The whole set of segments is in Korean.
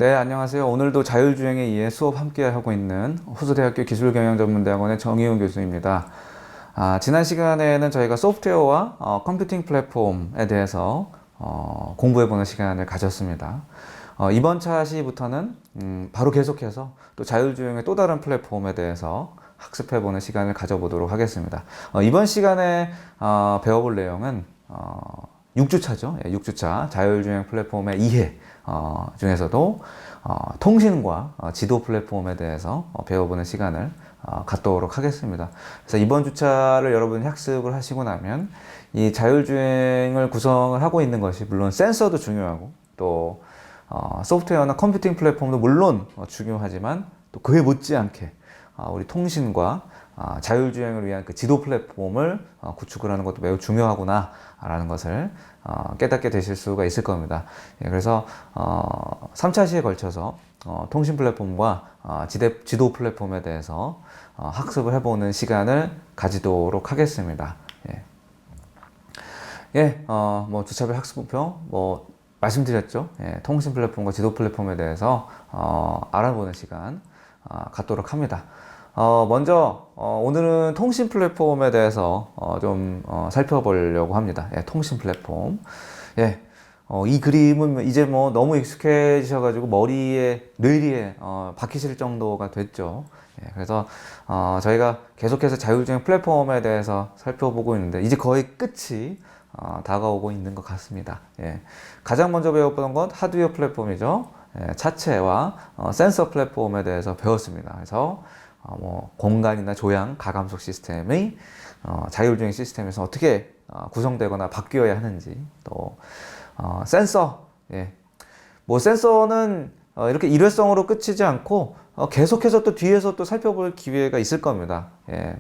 네, 안녕하세요. 오늘도 자율주행에 의해 수업 함께 하고 있는 호수대학교 기술경영전문대학원의 정희훈 교수입니다. 지난 시간에는 저희가 소프트웨어와 컴퓨팅 플랫폼에 대해서 공부해보는 시간을 가졌습니다. 이번 차시부터는 바로 계속해서 또 자율주행의 또 다른 플랫폼에 대해서 학습해보는 시간을 가져보도록 하겠습니다. 이번 시간에 배워볼 내용은 6주차죠. 6주차 자율주행 플랫폼의 이해 중에서도 통신과 지도 플랫폼에 대해서 배워보는 시간을 갖도록 하겠습니다. 그래서 이번 주차를 여러분이 학습을 하시고 나면 이 자율주행을 구성을 하고 있는 것이 물론 센서도 중요하고 또 소프트웨어나 컴퓨팅 플랫폼도 물론 중요하지만 또 그에 못지않게 우리 통신과 자율주행을 위한 그 지도 플랫폼을 구축을 하는 것도 매우 중요하구나 라는 것을 깨닫게 되실 수가 있을 겁니다. 그래서 3차 시에 걸쳐서 통신 플랫폼과 지도 플랫폼에 대해서 학습을 해보는 시간을 가지도록 하겠습니다. 뭐 주차별 학습目표 말씀드렸죠. 통신 플랫폼과 지도 플랫폼에 대해서 알아보는 시간 갖도록 합니다. 먼저 오늘은 통신 플랫폼에 대해서 좀 살펴보려고 합니다. 통신 플랫폼. 이 그림은 이제 뭐 너무 익숙해지셔가지고 머리에 뇌리에 박히실 정도가 됐죠. 그래서 저희가 계속해서 자율주행 플랫폼에 대해서 살펴보고 있는데 이제 거의 끝이 다가오고 있는 것 같습니다. 가장 먼저 배워보던 건 하드웨어 플랫폼이죠. 차체와 센서 플랫폼에 대해서 배웠습니다. 그래서 뭐 공간이나 조향, 가감속 시스템의 자율주행 시스템에서 어떻게 구성되거나 바뀌어야 하는지, 또 센서, 뭐 센서는 이렇게 일회성으로 끝이지 않고 계속해서 또 뒤에서 또 살펴볼 기회가 있을 겁니다.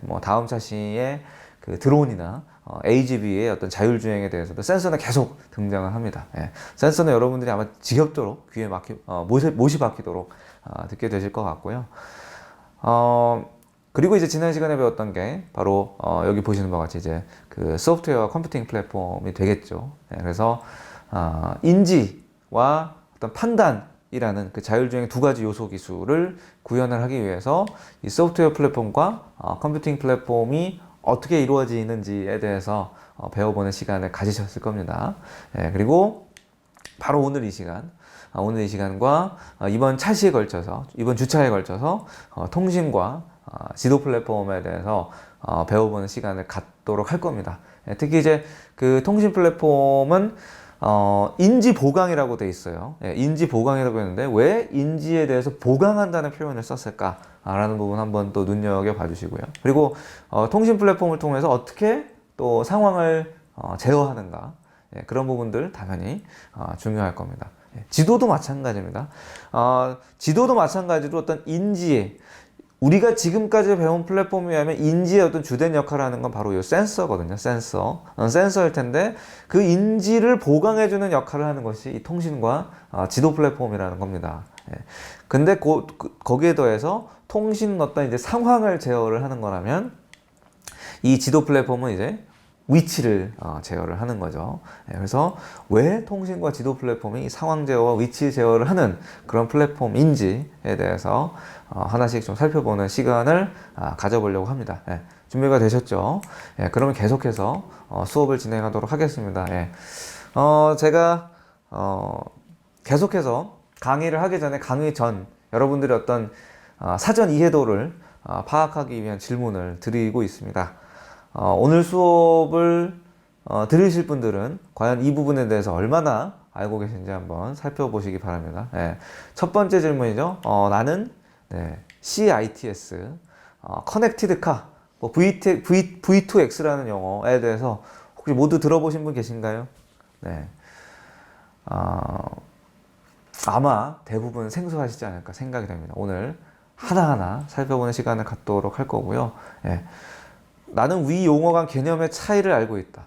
뭐 다음 차시에 그 드론이나 AGV의 어떤 자율주행에 대해서도 센서는 계속 등장을 합니다. 센서는 여러분들이 아마 지겹도록 귀에 못이 박히도록 듣게 되실 것 같고요. 그리고 이제 지난 시간에 배웠던 게 바로 여기 보시는 바와 같이 이제 그 소프트웨어와 컴퓨팅 플랫폼이 되겠죠. 그래서 인지와 어떤 판단이라는 그 자율주행의 두 가지 요소 기술을 구현을 하기 위해서 이 소프트웨어 플랫폼과 컴퓨팅 플랫폼이 어떻게 이루어지는지에 대해서 배워보는 시간을 가지셨을 겁니다. 그리고 바로 오늘 이 시간과 이번 차시에 걸쳐서, 이번 주차에 걸쳐서 통신과 지도 플랫폼에 대해서 배워보는 시간을 갖도록 할 겁니다. 특히 이제 그 통신 플랫폼은 인지 보강이라고 돼 있어요. 인지 보강이라고 했는데 왜 인지에 대해서 보강한다는 표현을 썼을까? 라는 부분 한번 또 눈여겨 봐주시고요. 그리고 통신 플랫폼을 통해서 어떻게 또 상황을 제어하는가? 그런 부분들 당연히 중요할 겁니다. 지도도 마찬가지입니다. 지도도 마찬가지로 어떤 인지에, 우리가 지금까지 배운 플랫폼에 의하면 인지의 어떤 주된 역할을 하는 건 바로 이 센서거든요. 센서일 텐데 그 인지를 보강해주는 역할을 하는 것이 이 통신과 지도 플랫폼이라는 겁니다. 근데 거기에 더해서 통신은 어떤 이제 상황을 제어를 하는 거라면 이 지도 플랫폼은 이제 위치를 제어를 하는 거죠. 그래서 왜 통신과 지도 플랫폼이 상황 제어와 위치 제어를 하는 그런 플랫폼인지에 대해서 하나씩 좀 살펴보는 시간을 가져보려고 합니다. 준비가 되셨죠? 그러면 계속해서 수업을 진행하도록 하겠습니다. 제가 계속해서 강의를 하기 전에 강의 전 여러분들의 어떤 사전 이해도를 파악하기 위한 질문을 드리고 있습니다. 오늘 수업을 들으실 분들은 과연 이 부분에 대해서 얼마나 알고 계신지 한번 살펴보시기 바랍니다. 첫 번째 질문이죠. 나는 CITS, Connected Car, 뭐 V2X라는 용어에 대해서 혹시 모두 들어보신 분 계신가요? 아마 대부분 생소하시지 않을까 생각이 됩니다. 오늘 하나하나 살펴보는 시간을 갖도록 할 거고요. 나는 위 용어 간 개념의 차이를 알고 있다.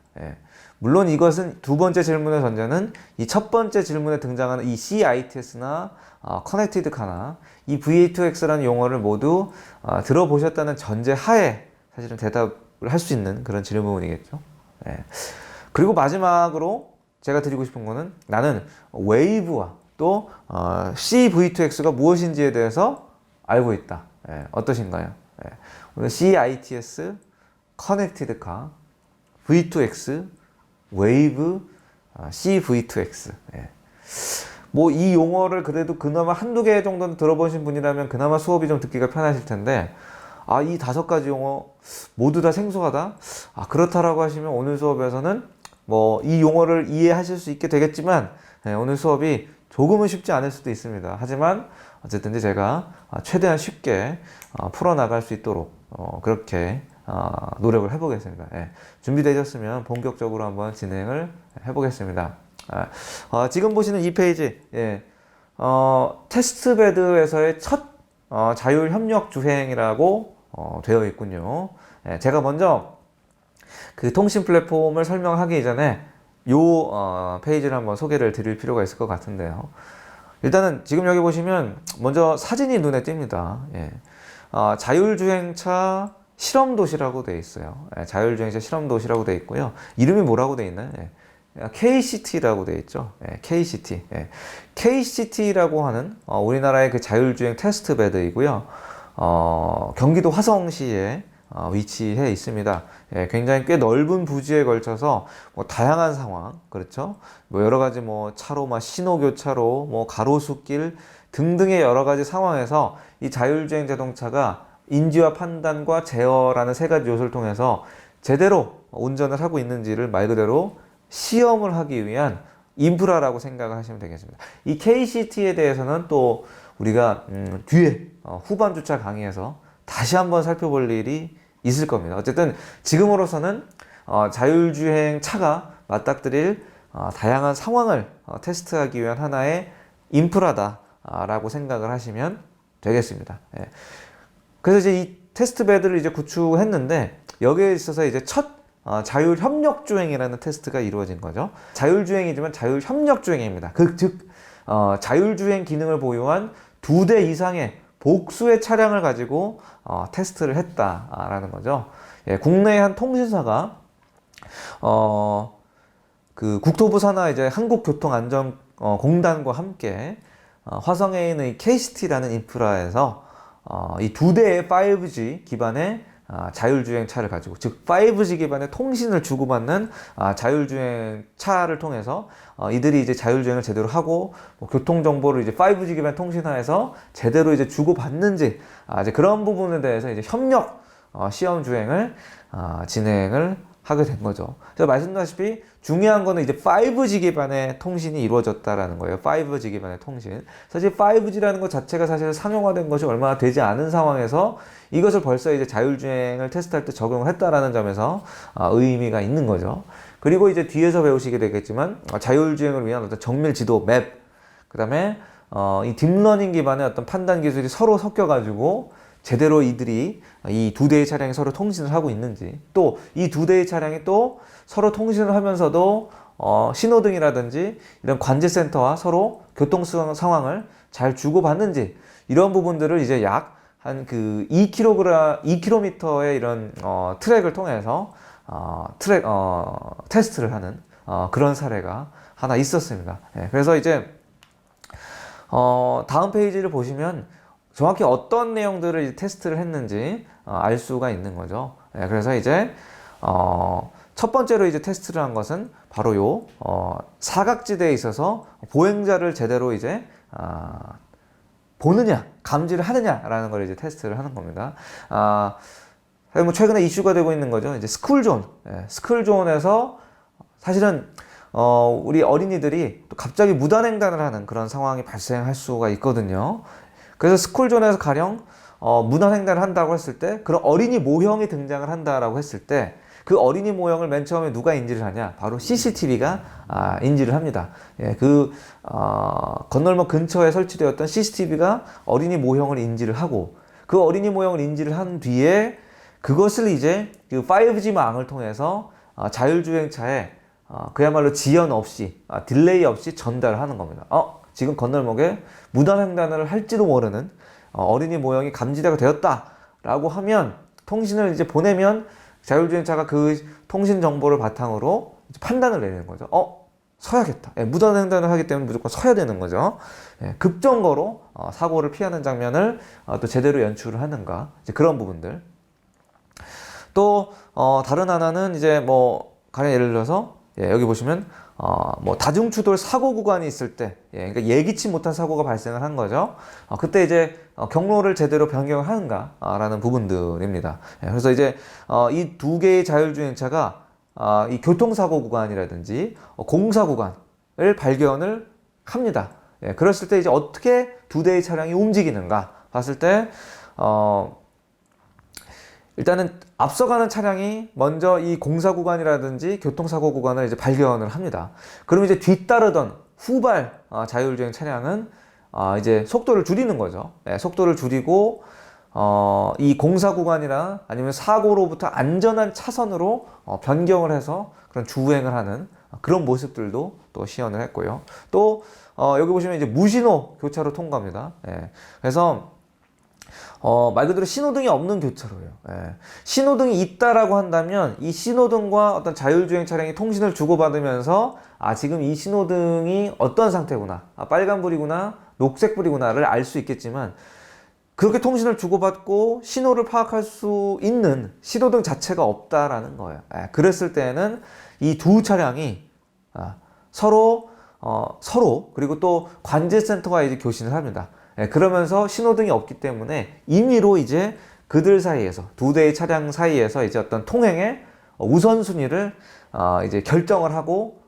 물론 이것은 두 번째 질문의 전제는 이 첫 번째 질문에 등장하는 이 CITS나 Connected Car나 이 V2X라는 용어를 모두 들어보셨다는 전제 하에 사실은 대답을 할 수 있는 그런 질문이겠죠. 그리고 마지막으로 제가 드리고 싶은 거는 나는 웨이브와 또 CV2X가 무엇인지에 대해서 알고 있다. 예, 어떠신가요? 예, 오늘 CITS, Connected Car, V2X, Wave, CV2X. 예. 뭐 이 용어를 그래도 그나마 한두 개 정도는 들어보신 분이라면 그나마 수업이 좀 듣기가 편하실 텐데, 이 5가지 용어 모두 다 생소하다? 그렇다라고 하시면 오늘 수업에서는 뭐 이 용어를 이해하실 수 있게 되겠지만, 오늘 수업이 조금은 쉽지 않을 수도 있습니다. 하지만 어쨌든 제가 최대한 쉽게 풀어나갈 수 있도록 그렇게 노력을 해보겠습니다. 준비되셨으면 본격적으로 한번 진행을 해보겠습니다. 지금 보시는 이 페이지, 테스트베드에서의 첫 자율협력 주행이라고 되어 있군요. 제가 먼저 그 통신 플랫폼을 설명하기 전에 요 페이지를 한번 소개를 드릴 필요가 있을 것 같은데요. 일단은 지금 여기 보시면 먼저 사진이 눈에 띕니다. 자율주행차 실험도시라고 되어 있어요. 자율주행차 실험도시라고 되어 있고요. 이름이 뭐라고 되어 있나요? KCT라고 되어 있죠. KCT. KCT라고 하는 우리나라의 그 자율주행 테스트베드이고요. 경기도 화성시에 위치해 있습니다. 굉장히 꽤 넓은 부지에 걸쳐서 뭐 다양한 상황, 그렇죠? 뭐 여러 가지 뭐 차로, 신호교차로, 뭐 가로수길 등등의 여러 가지 상황에서 이 자율주행 자동차가 인지와 판단과 제어라는 3가지 요소를 통해서 제대로 운전을 하고 있는지를 말 그대로 시험을 하기 위한 인프라라고 생각을 하시면 되겠습니다. 이 KCT에 대해서는 또 우리가 뒤에 후반 주차 강의에서 다시 한번 살펴볼 일이 있을 겁니다. 어쨌든 지금으로서는 자율주행 차가 맞닥뜨릴 다양한 상황을 테스트하기 위한 하나의 인프라다라고 생각을 하시면 되겠습니다. 그래서 이제 이 테스트베드를 이제 구축했는데 여기에 있어서 이제 첫 자율협력주행이라는 테스트가 이루어진 거죠. 자율주행이지만 자율협력주행입니다. 즉 자율주행 기능을 보유한 2대 이상의 복수의 차량을 가지고 테스트를 했다라는 거죠. 국내의 한 통신사가 그 국토부 산하 이제 한국교통안전공단과 함께 화성에 있는 이 KCT라는 인프라에서 이 2대의 5G 기반의 자율주행 차를 가지고, 즉 5G 기반의 통신을 주고받는 자율주행 차를 통해서 이들이 이제 자율주행을 제대로 하고 뭐 교통 정보를 이제 5G 기반 통신하에서 제대로 이제 주고받는지 이제 그런 부분에 대해서 이제 협력 시험 주행을 진행을 하게 된 거죠. 제가 말씀드렸다시피 중요한 거는 이제 5G 기반의 통신이 이루어졌다라는 거예요. 5G 기반의 통신. 사실 5G라는 것 자체가 사실 상용화된 것이 얼마나 되지 않은 상황에서 이것을 벌써 이제 자율주행을 테스트할 때 적용을 했다라는 점에서 의미가 있는 거죠. 그리고 이제 뒤에서 배우시게 되겠지만 자율주행을 위한 어떤 정밀 지도 맵, 그 다음에 이 딥러닝 기반의 어떤 판단 기술이 서로 섞여가지고 제대로 이들이 이 2대의 차량이 서로 통신을 하고 있는지, 또 이 2대의 차량이 또 서로 통신을 하면서도 신호등이라든지 이런 관제센터와 서로 교통 상황을 잘 주고받는지, 이런 부분들을 이제 약 한 그 2km의 이런 트랙을 통해서 테스트를 하는 그런 사례가 하나 있었습니다. 그래서 이제 다음 페이지를 보시면 정확히 어떤 내용들을 이제 테스트를 했는지 알 수가 있는 거죠. 그래서 이제 첫 번째로 이제 테스트를 한 것은 바로 요 사각지대에 있어서 보행자를 제대로 이제 보느냐, 감지를 하느냐라는 걸 이제 테스트를 하는 겁니다. 뭐 최근에 이슈가 되고 있는 거죠. 이제 스쿨존, 스쿨존에서 사실은 우리 어린이들이 또 갑자기 무단횡단을 하는 그런 상황이 발생할 수가 있거든요. 그래서 스쿨존에서 가령 무단횡단을 한다고 했을 때, 그런 어린이 모형이 등장을 한다라고 했을 때, 그 어린이 모형을 맨 처음에 누가 인지를 하냐? 바로 CCTV가 인지를 합니다. 건널목 근처에 설치되었던 CCTV가 어린이 모형을 인지를 하고, 그 어린이 모형을 인지를 한 뒤에 그것을 이제 그 5G망을 통해서 자율주행차에 그야말로 지연 없이, 딜레이 없이 전달을 하는 겁니다. 지금 건널목에 무단횡단을 할지도 모르는 어린이 모형이 감지가 되었다라고 하면, 통신을 이제 보내면 자율주행차가 그 통신 정보를 바탕으로 판단을 내리는 거죠. 서야겠다. 예, 무단횡단을 하기 때문에 무조건 서야 되는 거죠. 예, 급정거로 사고를 피하는 장면을 또 제대로 연출을 하는가, 이제 그런 부분들. 또 다른 하나는 이제 뭐 가령 예를 들어서 여기 보시면 뭐 다중추돌 사고 구간이 있을 때, 그러니까 예기치 못한 사고가 발생을 한 거죠. 그때 이제 경로를 제대로 변경을 하는가라는 부분들입니다. 그래서 이제 이 두 개의 자율주행차가 이 교통사고 구간이라든지 공사 구간을 발견을 합니다. 그랬을 때 이제 어떻게 두 대의 차량이 움직이는가 봤을 때 일단은 앞서가는 차량이 먼저 이 공사 구간이라든지 교통사고 구간을 이제 발견을 합니다. 그럼 이제 뒤따르던 후발 자율주행 차량은 이제 속도를 줄이는 거죠. 속도를 줄이고 이 공사 구간이나 아니면 사고로부터 안전한 차선으로 변경을 해서 그런 주행을 하는 그런 모습들도 또 시연을 했고요. 또 여기 보시면 이제 무신호 교차로 통과합니다. 그래서 말 그대로 신호등이 없는 교차로예요. 신호등이 있다라고 한다면 이 신호등과 어떤 자율주행 차량이 통신을 주고받으면서 지금 이 신호등이 어떤 상태구나, 빨간불이구나, 녹색불이구나를 알 수 있겠지만, 그렇게 통신을 주고받고 신호를 파악할 수 있는 신호등 자체가 없다라는 거예요. 그랬을 때는 이 두 차량이 서로 그리고 또 관제센터와 이제 교신을 합니다. 그러면서 신호등이 없기 때문에 임의로 이제 그들 사이에서, 두 대의 차량 사이에서 이제 어떤 통행의 우선순위를 이제 결정을 하고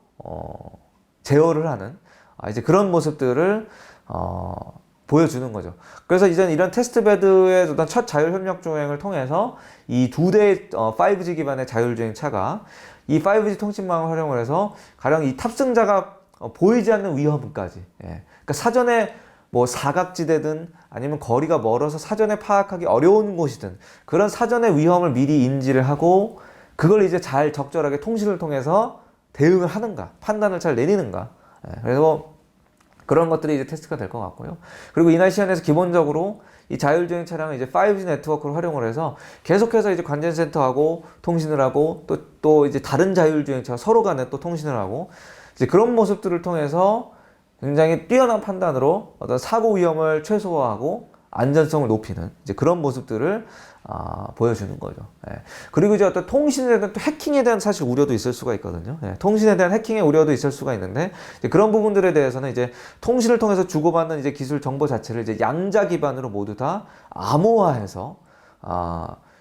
제어를 하는 이제 그런 모습들을 보여주는 거죠. 그래서 이제 이런 테스트베드의 어떤 첫 자율협력 주행을 통해서 이 두 대의 5G 기반의 자율주행 차가 이 5G 통신망을 활용을 해서 가령 이 탑승자가 보이지 않는 위험까지, 그러니까 사전에 뭐 사각지대든 아니면 거리가 멀어서 사전에 파악하기 어려운 곳이든 그런 사전의 위험을 미리 인지를 하고 그걸 이제 잘 적절하게 통신을 통해서 대응을 하는가, 판단을 잘 내리는가. 그래서 그런 것들이 이제 테스트가 될 것 같고요. 그리고 이날 시연에서 기본적으로 이 자율주행 차량을 이제 5G 네트워크를 활용을 해서 계속해서 이제 관제센터하고 통신을 하고 또 이제 다른 자율주행차 서로 간에 또 통신을 하고 이제 그런 모습들을 통해서 굉장히 뛰어난 판단으로 어떤 사고 위험을 최소화하고 안전성을 높이는 이제 그런 모습들을 보여주는 거죠. 그리고 이제 어떤 통신에 대한 또 해킹에 대한 사실 우려도 있을 수가 있거든요. 통신에 대한 해킹의 우려도 있을 수가 있는데 이제 그런 부분들에 대해서는 이제 통신을 통해서 주고받는 이제 기술 정보 자체를 이제 양자 기반으로 모두 다 암호화해서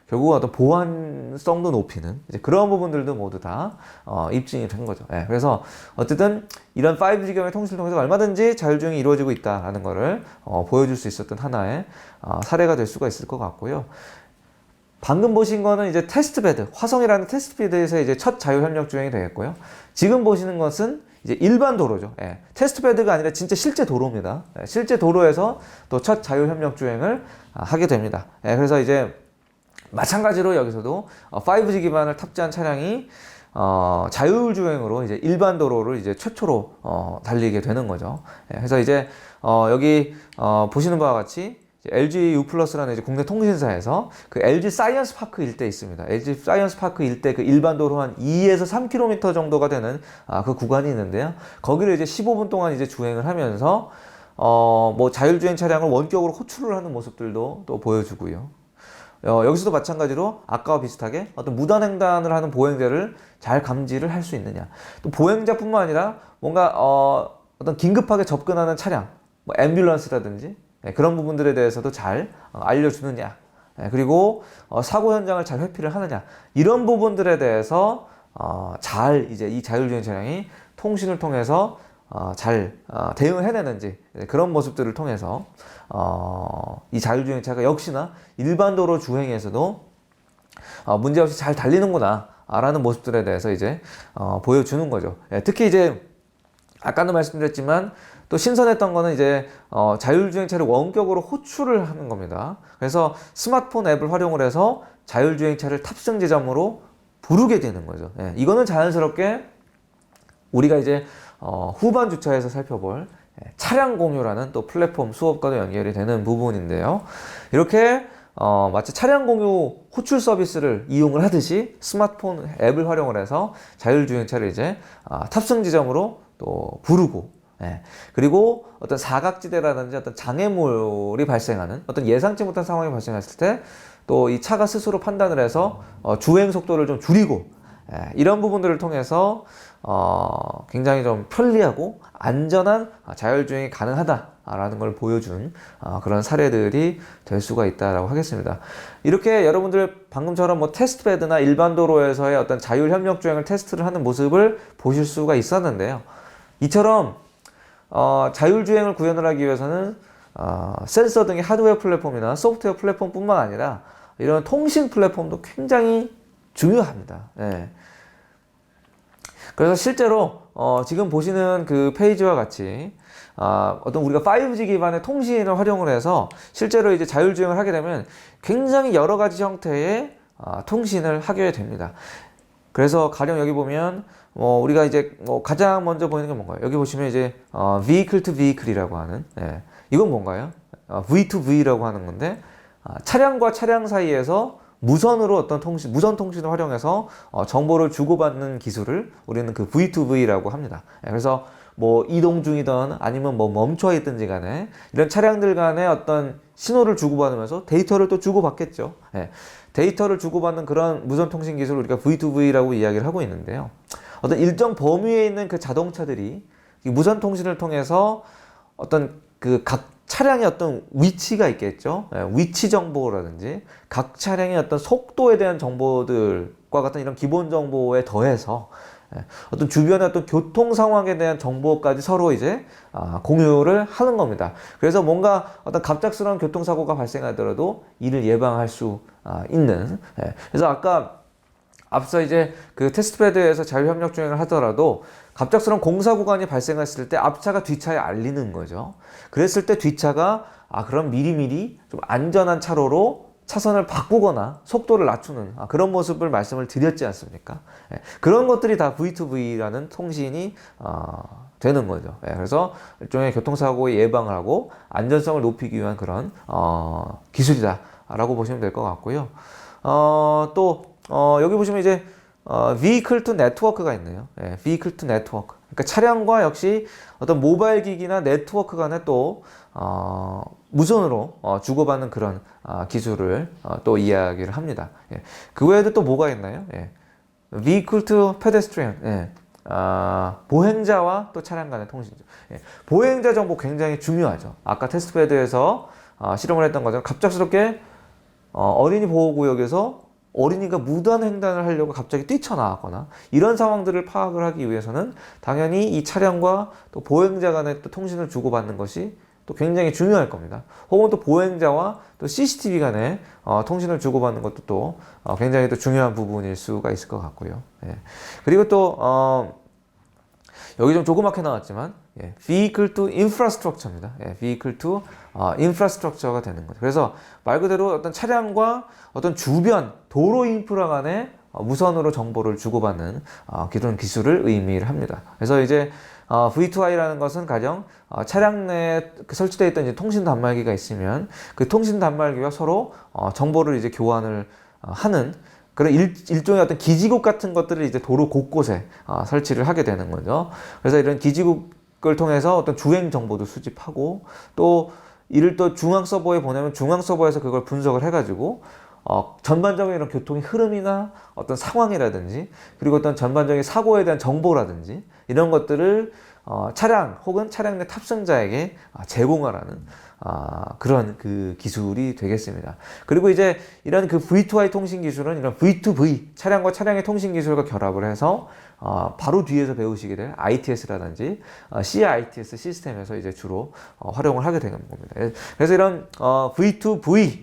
결국은 어떤 보안성도 높이는 이제 그런 부분들도 모두 다 입증이 된 거죠. 그래서 어쨌든 이런 5G 기반의 통신을 통해서 얼마든지 자율주행이 이루어지고 있다라는 거를 보여줄 수 있었던 하나의 사례가 될 수가 있을 것 같고요. 방금 보신 거는 이제 테스트베드, 화성이라는 테스트베드에서 이제 첫 자율협력 주행이 되겠고요. 지금 보시는 것은 이제 일반 도로죠. 테스트베드가 아니라 진짜 실제 도로입니다. 실제 도로에서 또 첫 자율협력 주행을 하게 됩니다. 그래서 이제 마찬가지로 여기서도 5G 기반을 탑재한 차량이 자율주행으로 이제 일반 도로를 이제 최초로 달리게 되는 거죠. 그래서 이제 여기 보시는 바와 같이 LG U+라는 이제 국내 통신사에서 그 LG 사이언스 파크 일대에 있습니다. LG 사이언스 파크 일대 그 일반 도로 한 2에서 3km 정도가 되는 그 구간이 있는데요. 거기를 이제 15분 동안 이제 주행을 하면서 뭐 자율주행 차량을 원격으로 호출을 하는 모습들도 또 보여주고요. 여기서도 마찬가지로 아까와 비슷하게 어떤 무단횡단을 하는 보행자를 잘 감지를 할 수 있느냐. 또 보행자뿐만 아니라 뭔가 어떤 긴급하게 접근하는 차량, 뭐 앰뷸런스라든지 그런 부분들에 대해서도 잘 알려주느냐. 그리고 사고 현장을 잘 회피를 하느냐. 이런 부분들에 대해서 잘 이제 이 자율주행 차량이 통신을 통해서 잘 대응을 해내는지 그런 모습들을 통해서 이 자율주행차가 역시나 일반 도로 주행에서도 문제없이 잘 달리는구나 라는 모습들에 대해서 이제 보여주는 거죠. 특히 이제 아까도 말씀드렸지만 또 신선했던 거는 이제 자율주행차를 원격으로 호출을 하는 겁니다. 그래서 스마트폰 앱을 활용을 해서 자율주행차를 탑승 지점으로 부르게 되는 거죠. 이거는 자연스럽게 우리가 이제 후반 주차에서 살펴볼 차량 공유라는 또 플랫폼 수업과도 연결이 되는 부분인데요. 이렇게 마치 차량 공유 호출 서비스를 이용을 하듯이 스마트폰 앱을 활용을 해서 자율주행차를 이제 탑승 지점으로 또 부르고, 예. 그리고 어떤 사각지대라든지 어떤 장애물이 발생하는 어떤 예상치 못한 상황이 발생했을 때 또 이 차가 스스로 판단을 해서 주행 속도를 좀 줄이고, 예. 이런 부분들을 통해서 굉장히 좀 편리하고 안전한 자율주행이 가능하다라는 걸 보여준 그런 사례들이 될 수가 있다라고 하겠습니다. 이렇게 여러분들 방금처럼 뭐 테스트베드나 일반 도로에서의 어떤 자율 협력 주행을 테스트를 하는 모습을 보실 수가 있었는데요. 이처럼 자율주행을 구현을 하기 위해서는 센서 등의 하드웨어 플랫폼이나 소프트웨어 플랫폼뿐만 아니라 이런 통신 플랫폼도 굉장히 중요합니다. 예. 그래서 실제로 지금 보시는 그 페이지와 같이 어떤 우리가 5G 기반의 통신을 활용을 해서 실제로 이제 자율주행을 하게 되면 굉장히 여러 가지 형태의 통신을 하게 됩니다. 그래서 가령 여기 보면 우리가 이제 가장 먼저 보이는 게 뭔가요? 여기 보시면 이제 vehicle to vehicle이라고 하는, 예. 이건 뭔가요? V2V라고 하는 건데 차량과 차량 사이에서 무선으로 어떤 무선 통신을 활용해서 정보를 주고받는 기술을 우리는 그 V2V라고 합니다. 예. 그래서 뭐 이동 중이든 아니면 뭐 멈춰 있든지 간에 이런 차량들 간에 어떤 신호를 주고받으면서 데이터를 또 주고받겠죠. 예. 데이터를 주고받는 그런 무선 통신 기술을 우리가 V2V라고 이야기를 하고 있는데요. 어떤 일정 범위에 있는 그 자동차들이 이 무선 통신을 통해서 어떤 그 각 차량의 어떤 위치가 있겠죠. 예. 위치 정보라든지 각 차량의 어떤 속도에 대한 정보들과 같은 이런 기본 정보에 더해서 어떤 주변의 어떤 교통 상황에 대한 정보까지 서로 이제 공유를 하는 겁니다. 그래서 뭔가 어떤 갑작스러운 교통사고가 발생하더라도 이를 예방할 수 있는. 그래서 아까 앞서 이제 그 테스트베드에서 자율협력 주행을 하더라도 갑작스러운 공사 구간이 발생했을 때 앞차가 뒷차에 알리는 거죠. 그랬을 때 뒷차가 그럼 미리미리 좀 안전한 차로로 차선을 바꾸거나 속도를 낮추는 그런 모습을 말씀을 드렸지 않습니까? 그런 것들이 다 V2V라는 통신이 되는 거죠. 그래서 일종의 교통사고의 예방을 하고 안전성을 높이기 위한 그런 기술이다라고 보시면 될 것 같고요. 또 여기 보시면 이제 vehicle to network가 있네요. vehicle to network. 그러니까 차량과 역시 어떤 모바일 기기나 네트워크 간에 또 무선으로 주고받는 그런 기술을 또 이야기를 합니다. 그 외에도 또 뭐가 있나요? vehicle to pedestrian. 보행자와 또 차량 간의 통신이죠. 보행자 정보 굉장히 중요하죠. 아까 테스트베드에서 실험을 했던 것처럼 갑작스럽게 어린이 보호구역에서 어린이가 무단 횡단을 하려고 갑자기 뛰쳐나왔거나 이런 상황들을 파악을 하기 위해서는 당연히 이 차량과 또 보행자 간의 또 통신을 주고받는 것이 또 굉장히 중요할 겁니다. 혹은 또 보행자와 또 CCTV 간의 통신을 주고받는 것도 또 굉장히 또 중요한 부분일 수가 있을 것 같고요. 그리고 또 여기 좀 조그맣게 나왔지만 vehicle to infrastructure입니다. vehicle to infrastructure가 되는 거죠. 그래서 말 그대로 어떤 차량과 어떤 주변 도로 인프라 간에 무선으로 정보를 주고받는 그런 기술을 의미를 합니다. 그래서 이제 V2I라는 것은 가령 차량 내에 설치되어 있던 이제 통신 단말기가 있으면 그 통신 단말기와 서로 정보를 이제 교환을 하는 그런 일종의 어떤 기지국 같은 것들을 이제 도로 곳곳에 설치를 하게 되는 거죠. 그래서 이런 기지국을 통해서 어떤 주행 정보도 수집하고 또 이를 또 중앙 서버에 보내면 중앙 서버에서 그걸 분석을 해가지고 전반적인 이런 교통의 흐름이나 어떤 상황이라든지 그리고 어떤 전반적인 사고에 대한 정보라든지 이런 것들을 차량 혹은 차량 내 탑승자에게 제공하라는 그런 그 기술이 되겠습니다. 그리고 이제 이런 그 V2I 통신 기술은 이런 V2V 차량과 차량의 통신 기술과 결합을 해서 바로 뒤에서 배우시게 될 ITS라든지 CITS 시스템에서 이제 주로 활용을 하게 되는 겁니다. 그래서 이런 V2V,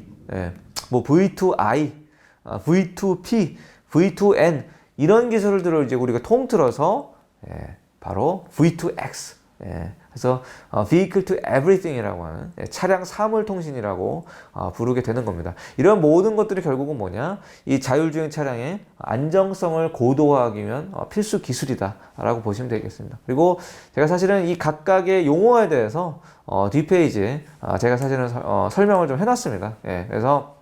뭐 V2I, V2P, V2N 이런 기술들을 이제 우리가 통틀어서 바로 V2X. 그래서 Vehicle to Everything이라고 하는 차량 사물 통신이라고 부르게 되는 겁니다. 이런 모든 것들이 결국은 뭐냐? 이 자율주행 차량의 안정성을 고도화하기 위한 필수 기술이다라고 보시면 되겠습니다. 그리고 제가 사실은 이 각각의 용어에 대해서 뒷페이지에 제가 사실은 설명을 좀 해놨습니다. 그래서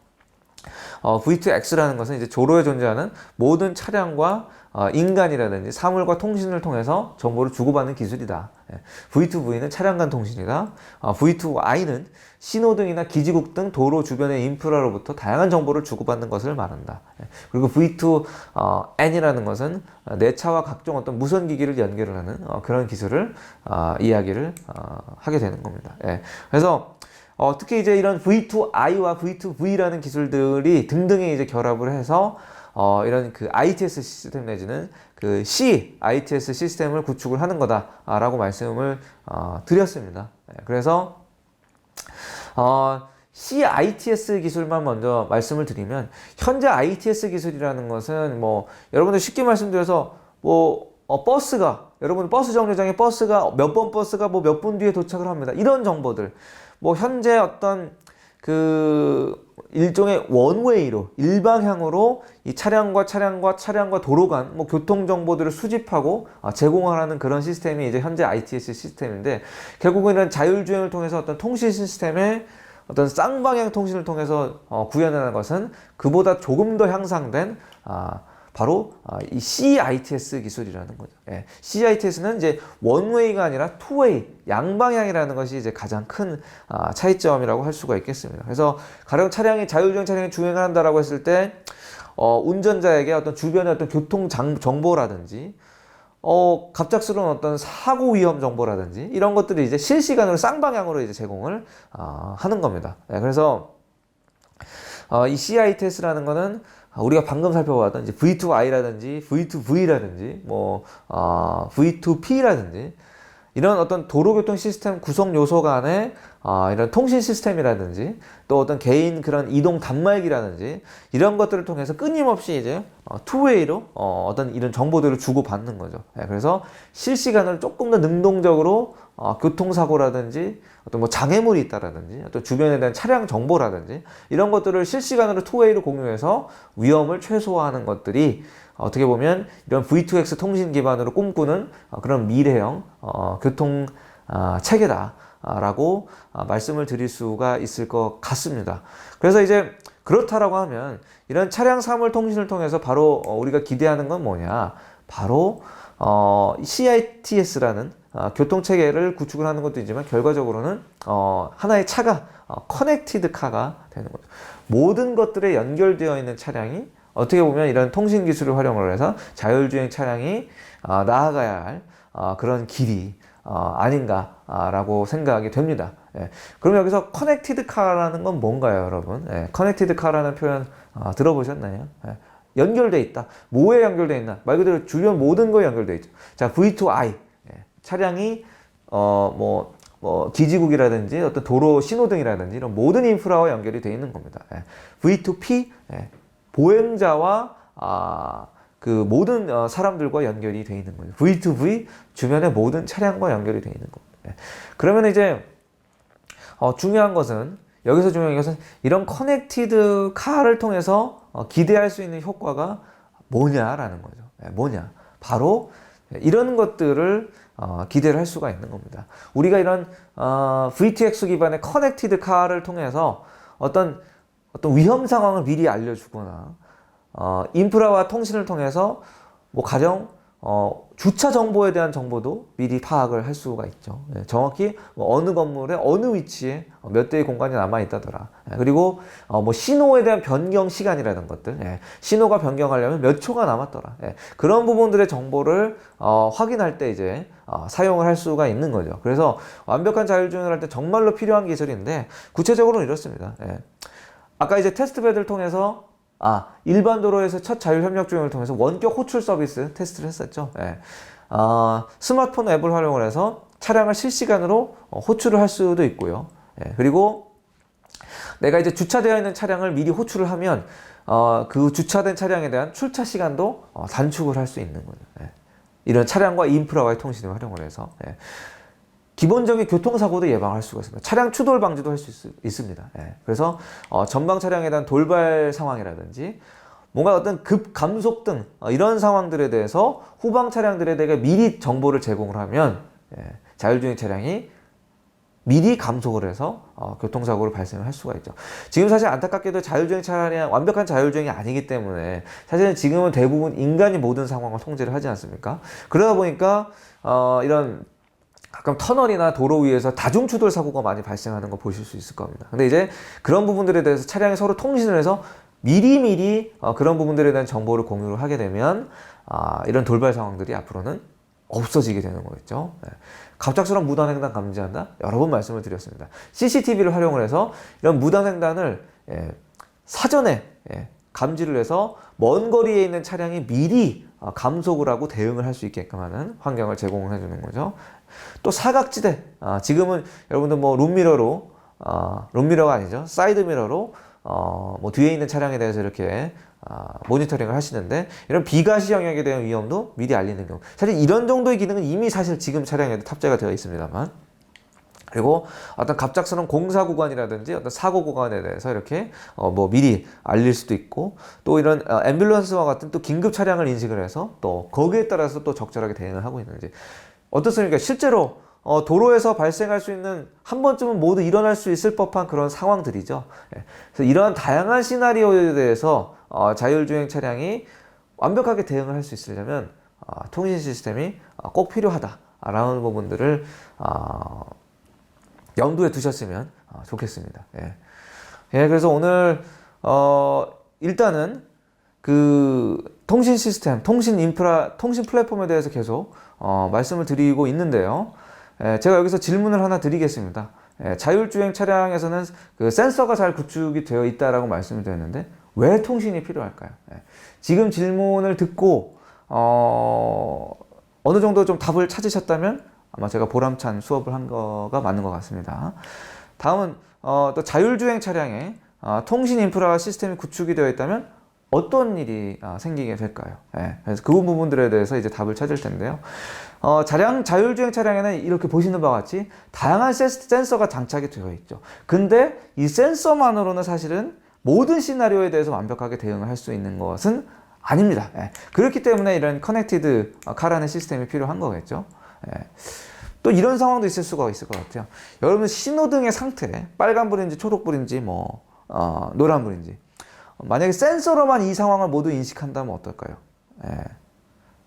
V2X라는 것은 이제 도로에 존재하는 모든 차량과 인간이라든지 사물과 통신을 통해서 정보를 주고받는 기술이다. V2V는 차량 간 통신이다. V2I는 신호등이나 기지국 등 도로 주변의 인프라로부터 다양한 정보를 주고받는 것을 말한다. 그리고 V2N이라는 것은 내 차와 각종 어떤 무선 기기를 연결을 하는 그런 기술을 이야기를 하게 되는 겁니다. 그래서 특히 이제 이런 V2I와 V2V라는 기술들이 등등의 이제 결합을 해서 이런 그 ITS 시스템 내지는 그 C ITS 시스템을 구축을 하는 거다라고 말씀을 드렸습니다. 그래서 C ITS 기술만 먼저 말씀을 드리면, 현재 ITS 기술이라는 것은 뭐 여러분들 쉽게 말씀드려서 뭐 버스가, 여러분 버스 정류장에 버스가 몇 번 버스가 뭐 몇 분 뒤에 도착을 합니다. 이런 정보들, 뭐 현재 어떤 그 일종의 원웨이로 일방향으로 이 차량과 도로 간 뭐 교통 정보들을 수집하고 제공하는 그런 시스템이 이제 현재 ITS 시스템인데, 결국은 이런 자율주행을 통해서 어떤 통신 시스템의 어떤 쌍방향 통신을 통해서 구현하는 것은 그보다 조금 더 향상된 바로 이 CITS 기술이라는 거죠. CITS는 이제 원웨이가 아니라 투웨이, 양방향이라는 것이 이제 가장 큰 차이점이라고 할 수가 있겠습니다. 그래서 가령 자율주행 차량이 주행을 한다라고 했을 때 운전자에게 어떤 주변의 어떤 교통 정보라든지 갑작스러운 어떤 사고 위험 정보라든지 이런 것들이 이제 실시간으로 쌍방향으로 이제 제공을 하는 겁니다. 그래서 이 CITS라는 거는 우리가 방금 살펴봤던 이제 V2I라든지 V2V라든지 뭐 V2P라든지 이런 어떤 도로교통 시스템 구성 요소 간의 이런 통신 시스템이라든지 또 어떤 개인 그런 이동 단말기라든지 이런 것들을 통해서 끊임없이 이제 투웨이로 어떤 이런 정보들을 주고받는 거죠. 그래서 실시간으로 조금 더 능동적으로 교통사고라든지 어떤 뭐 장애물이 있다라든지 어떤 주변에 대한 차량 정보라든지 이런 것들을 실시간으로 투웨이로 공유해서 위험을 최소화하는 것들이 어떻게 보면 이런 V2X 통신 기반으로 꿈꾸는 그런 미래형 교통 체계다라고 말씀을 드릴 수가 있을 것 같습니다. 그래서 이제 그렇다라고 하면 이런 차량 사물 통신을 통해서 바로 우리가 기대하는 건 뭐냐? 바로 CITS라는 교통 체계를 구축을 하는 것도 있지만 결과적으로는 하나의 차가 커넥티드 카가 되는 거죠. 모든 것들에 연결되어 있는 차량이 어떻게 보면 이런 통신 기술을 활용을 해서 자율주행 차량이 나아가야 할 그런 길이 아닌가라고 생각이 됩니다. 그럼 여기서 커넥티드 카라는 건 뭔가요, 여러분? 커넥티드 카라는 표현 들어보셨나요? 연결돼 있다. 뭐에 연결돼 있나? 말 그대로 주변 모든 거에 연결돼 있죠. 자, V2I 차량이 기지국이라든지 어떤 도로 신호등이라든지 이런 모든 인프라와 연결이 되어 있는 겁니다. V2P 보행자와 그 모든 사람들과 연결이 되어 있는 거죠. V2V 주변의 모든 차량과 연결이 되어 있는 겁니다. 그러면 이제 중요한 것은 여기서 중요한 것은 이런 커넥티드 카를 통해서 기대할 수 있는 효과가 뭐냐라는 거죠. 뭐냐? 바로 이런 것들을 기대를 할 수가 있는 겁니다. 우리가 이런 VTX 기반의 커넥티드 카를 통해서 어떤 위험 상황을 미리 알려주거나 인프라와 통신을 통해서 뭐 가령 주차 정보에 대한 정보도 미리 파악을 할 수가 있죠. 정확히 어느 건물에 어느 위치에 몇 대의 공간이 남아 있다더라. 그리고 뭐 신호에 대한 변경 시간이라는 것들, 신호가 변경하려면 몇 초가 남았더라. 그런 부분들의 정보를 확인할 때 이제 사용을 할 수가 있는 거죠. 그래서 완벽한 자율주행을 할 때 정말로 필요한 기술인데 구체적으로는 이렇습니다. 아까 이제 테스트베드를 통해서 일반 도로에서 첫 자율협력주행을 통해서 원격 호출 서비스 테스트를 했었죠. 스마트폰 앱을 활용을 해서 차량을 실시간으로 호출을 할 수도 있고요. 그리고 내가 이제 주차되어 있는 차량을 미리 호출을 하면 그 주차된 차량에 대한 출차 시간도 단축을 할 수 있는 거죠. 이런 차량과 인프라와의 통신을 활용을 해서 기본적인 교통사고도 예방할 수가 있습니다. 차량 추돌 방지도 할 수 있습니다. 그래서 전방 차량에 대한 돌발 상황이라든지 뭔가 어떤 급감속 등 이런 상황들에 대해서 후방 차량들에 대해 미리 정보를 제공을 하면 자율주행 차량이 미리 감속을 해서 교통사고를 발생할 수가 있죠. 지금 사실 안타깝게도 자율주행 차량 완벽한 자율주행이 아니기 때문에 사실은 지금은 대부분 인간이 모든 상황을 통제를 하지 않습니까? 그러다 보니까 이런 가끔 터널이나 도로 위에서 다중추돌 사고가 많이 발생하는 거 보실 수 있을 겁니다. 근데 이제 그런 부분들에 대해서 차량이 서로 통신을 해서 미리미리 그런 부분들에 대한 정보를 공유를 하게 되면 이런 돌발 상황들이 앞으로는 없어지게 되는 거겠죠. 네. 갑작스러운 무단횡단 감지한다? 여러 번 말씀을 드렸습니다. CCTV를 활용을 해서 이런 무단횡단을 사전에 감지를 해서 먼 거리에 있는 차량이 미리 감속을 하고 대응을 할 수 있게끔 하는 환경을 제공을 해주는 거죠. 또 사각지대, 지금은 여러분들 뭐 룸미러가 아니죠. 사이드미러로 뭐 뒤에 있는 차량에 대해서 이렇게 모니터링을 하시는데 이런 비가시 영역에 대한 위험도 미리 알리는 경우, 사실 이런 정도의 기능은 이미 사실 지금 차량에도 탑재가 되어 있습니다만, 그리고 어떤 갑작스러운 공사 구간이라든지 어떤 사고 구간에 대해서 이렇게 뭐 미리 알릴 수도 있고, 또 이런 앰뷸런스와 같은 또 긴급 차량을 인식을 해서 또 거기에 따라서 또 적절하게 대응을 하고 있는지 어떻습니까? 실제로 도로에서 발생할 수 있는, 한 번쯤은 모두 일어날 수 있을 법한 그런 상황들이죠. 그래서 이러한 다양한 시나리오에 대해서 자율주행 차량이 완벽하게 대응을 할 수 있으려면 통신 시스템이 꼭 필요하다라는 부분들을 염두에 두셨으면 좋겠습니다. 그래서 오늘 일단은 그 통신 시스템, 통신 인프라, 통신 플랫폼에 대해서 계속 말씀을 드리고 있는데요. 제가 여기서 질문을 하나 드리겠습니다. 자율주행 차량에서는 그 센서가 잘 구축이 되어 있다라고 말씀을 드렸는데 왜 통신이 필요할까요? 지금 질문을 듣고 어느 정도 좀 답을 찾으셨다면 아마 제가 보람찬 수업을 한 거가 맞는 것 같습니다. 다음은 또 자율주행 차량에 통신 인프라 시스템이 구축이 되어 있다면 어떤 일이 생기게 될까요? 그래서 그 부분들에 대해서 이제 답을 찾을 텐데요. 자율주행 차량에는 이렇게 보시는 바와 같이 다양한 센서가 장착이 되어 있죠. 근데 이 센서만으로는 사실은 모든 시나리오에 대해서 완벽하게 대응을 할 수 있는 것은 아닙니다. 그렇기 때문에 이런 커넥티드 카라는 시스템이 필요한 거겠죠. 또 이런 상황도 있을 수가 있을 것 같아요. 여러분 신호등의 상태, 빨간불인지 초록불인지 뭐 노란불인지, 만약에 센서로만 이 상황을 모두 인식한다면 어떨까요?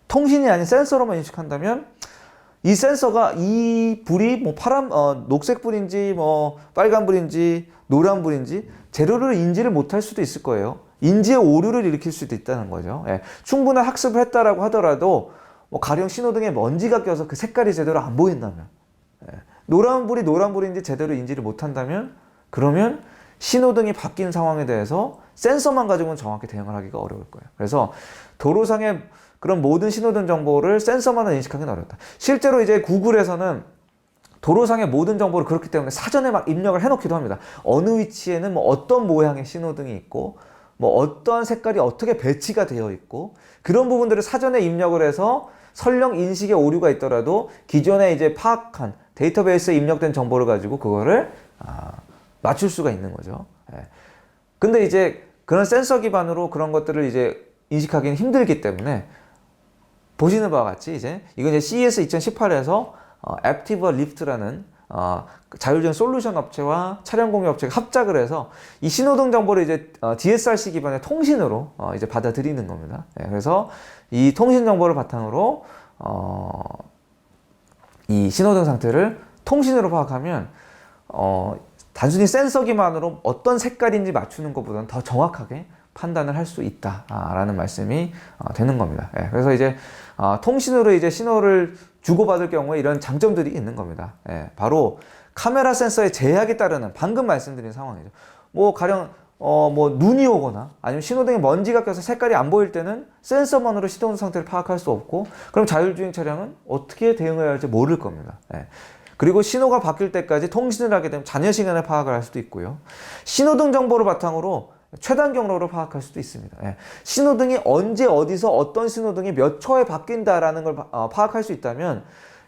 통신이 아닌 센서로만 인식한다면 이 센서가 이 불이 뭐 녹색불인지 뭐 빨간불인지 노란불인지 재료를 인지를 못할 수도 있을 거예요. 인지의 오류를 일으킬 수도 있다는 거죠. 충분한 학습을 했다라고 하더라도 뭐 가령 신호등에 먼지가 껴서 그 색깔이 제대로 안 보인다면, 노란불이 노란불인지 제대로 인지를 못한다면, 그러면 신호등이 바뀐 상황에 대해서 센서만 가지고는 정확히 대응을 하기가 어려울 거예요. 그래서 도로상의 그런 모든 신호등 정보를 센서만은 인식하기는 어렵다. 실제로 이제 구글에서는 도로상의 모든 정보를 그렇기 때문에 사전에 막 입력을 해놓기도 합니다. 어느 위치에는 뭐 어떤 모양의 신호등이 있고, 뭐 어떤 색깔이 어떻게 배치가 되어 있고, 그런 부분들을 사전에 입력을 해서 설령 인식에 오류가 있더라도 기존에 이제 파악한 데이터베이스에 입력된 정보를 가지고 그거를 맞출 수가 있는 거죠. 근데 이제 그런 센서 기반으로 그런 것들을 이제 인식하기는 힘들기 때문에 보시는 바와 같이 이제 이건 이제 CES 2018에서 액티브 리프트라는 자율주행 솔루션 업체와 차량 공유 업체가 합작을 해서 이 신호등 정보를 이제 DSRC 기반의 통신으로 이제 받아들이는 겁니다. 그래서 이 통신 정보를 바탕으로 이 신호등 상태를 통신으로 파악하면 단순히 센서 기반으로 어떤 색깔인지 맞추는 것보다는 더 정확하게 판단을 할 수 있다라는 말씀이 되는 겁니다. 그래서 이제 통신으로 이제 신호를 주고받을 경우에 이런 장점들이 있는 겁니다. 바로 카메라 센서의 제약에 따르는 방금 말씀드린 상황이죠. 뭐 가령 뭐 눈이 오거나 아니면 신호등에 먼지가 껴서 색깔이 안 보일 때는 센서만으로 신호등 상태를 파악할 수 없고, 그럼 자율주행 차량은 어떻게 대응해야 할지 모를 겁니다. 그리고 신호가 바뀔 때까지 통신을 하게 되면 잔여 시간을 파악을 할 수도 있고요. 신호등 정보를 바탕으로 최단 경로를 파악할 수도 있습니다. 신호등이 언제 어디서 어떤 신호등이 몇 초에 바뀐다라는 걸 파악할 수 있다면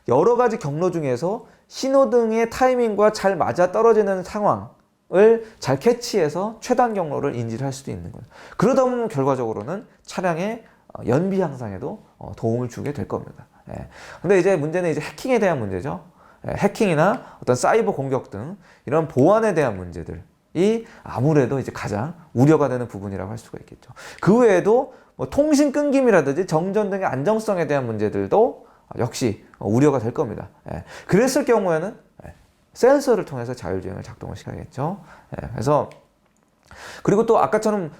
여러 가지 경로 중에서 신호등의 타이밍과 잘 맞아 떨어지는 상황을 잘 캐치해서 최단 경로를 인지를 할 수도 있는 거예요. 그러다 보면 결과적으로는 차량의 연비 향상에도 도움을 주게 될 겁니다. 근데 이제 문제는 이제 해킹에 대한 문제죠. 해킹이나 어떤 사이버 공격 등 이런 보안에 대한 문제들이 아무래도 이제 가장 우려가 되는 부분이라고 할 수가 있겠죠. 그 외에도 뭐 통신 끊김이라든지 정전 등의 안정성에 대한 문제들도 역시 우려가 될 겁니다. 그랬을 경우에는 센서를 통해서 자율주행을 작동을 시켜야겠죠. 그래서 그리고 또 아까처럼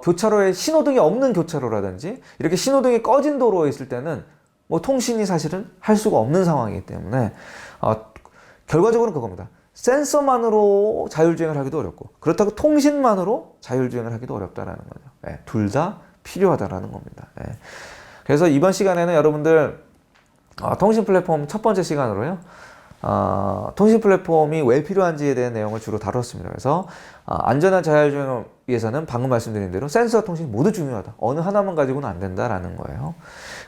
교차로에 신호등이 없는 교차로라든지 이렇게 신호등이 꺼진 도로에 있을 때는 뭐 통신이 사실은 할 수가 없는 상황이기 때문에 결과적으로는 그겁니다. 센서만으로 자율주행을 하기도 어렵고 그렇다고 통신만으로 자율주행을 하기도 어렵다라는 거죠. 둘 다 필요하다라는 겁니다. 그래서 이번 시간에는 여러분들 통신 플랫폼 첫 번째 시간으로요. 통신 플랫폼이 왜 필요한지에 대한 내용을 주로 다뤘습니다. 그래서 안전한 자율주행을 위해서는 방금 말씀드린 대로 센서와 통신이 모두 중요하다. 어느 하나만 가지고는 안 된다라는 거예요.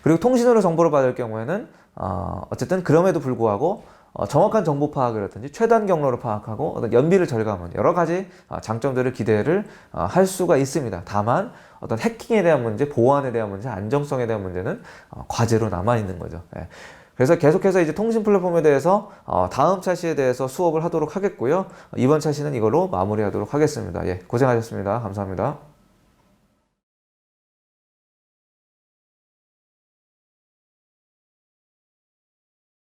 그리고 통신으로 정보를 받을 경우에는 어쨌든 그럼에도 불구하고 정확한 정보 파악이라든지 최단 경로를 파악하고 어떤 연비를 절감하는 여러 가지 장점들을 기대를 할 수가 있습니다. 다만 어떤 해킹에 대한 문제, 보안에 대한 문제, 안정성에 대한 문제는 과제로 남아 있는 거죠. 그래서 계속해서 이제 통신 플랫폼에 대해서 다음 차시에 대해서 수업을 하도록 하겠고요. 이번 차시는 이걸로 마무리하도록 하겠습니다. 고생하셨습니다. 감사합니다.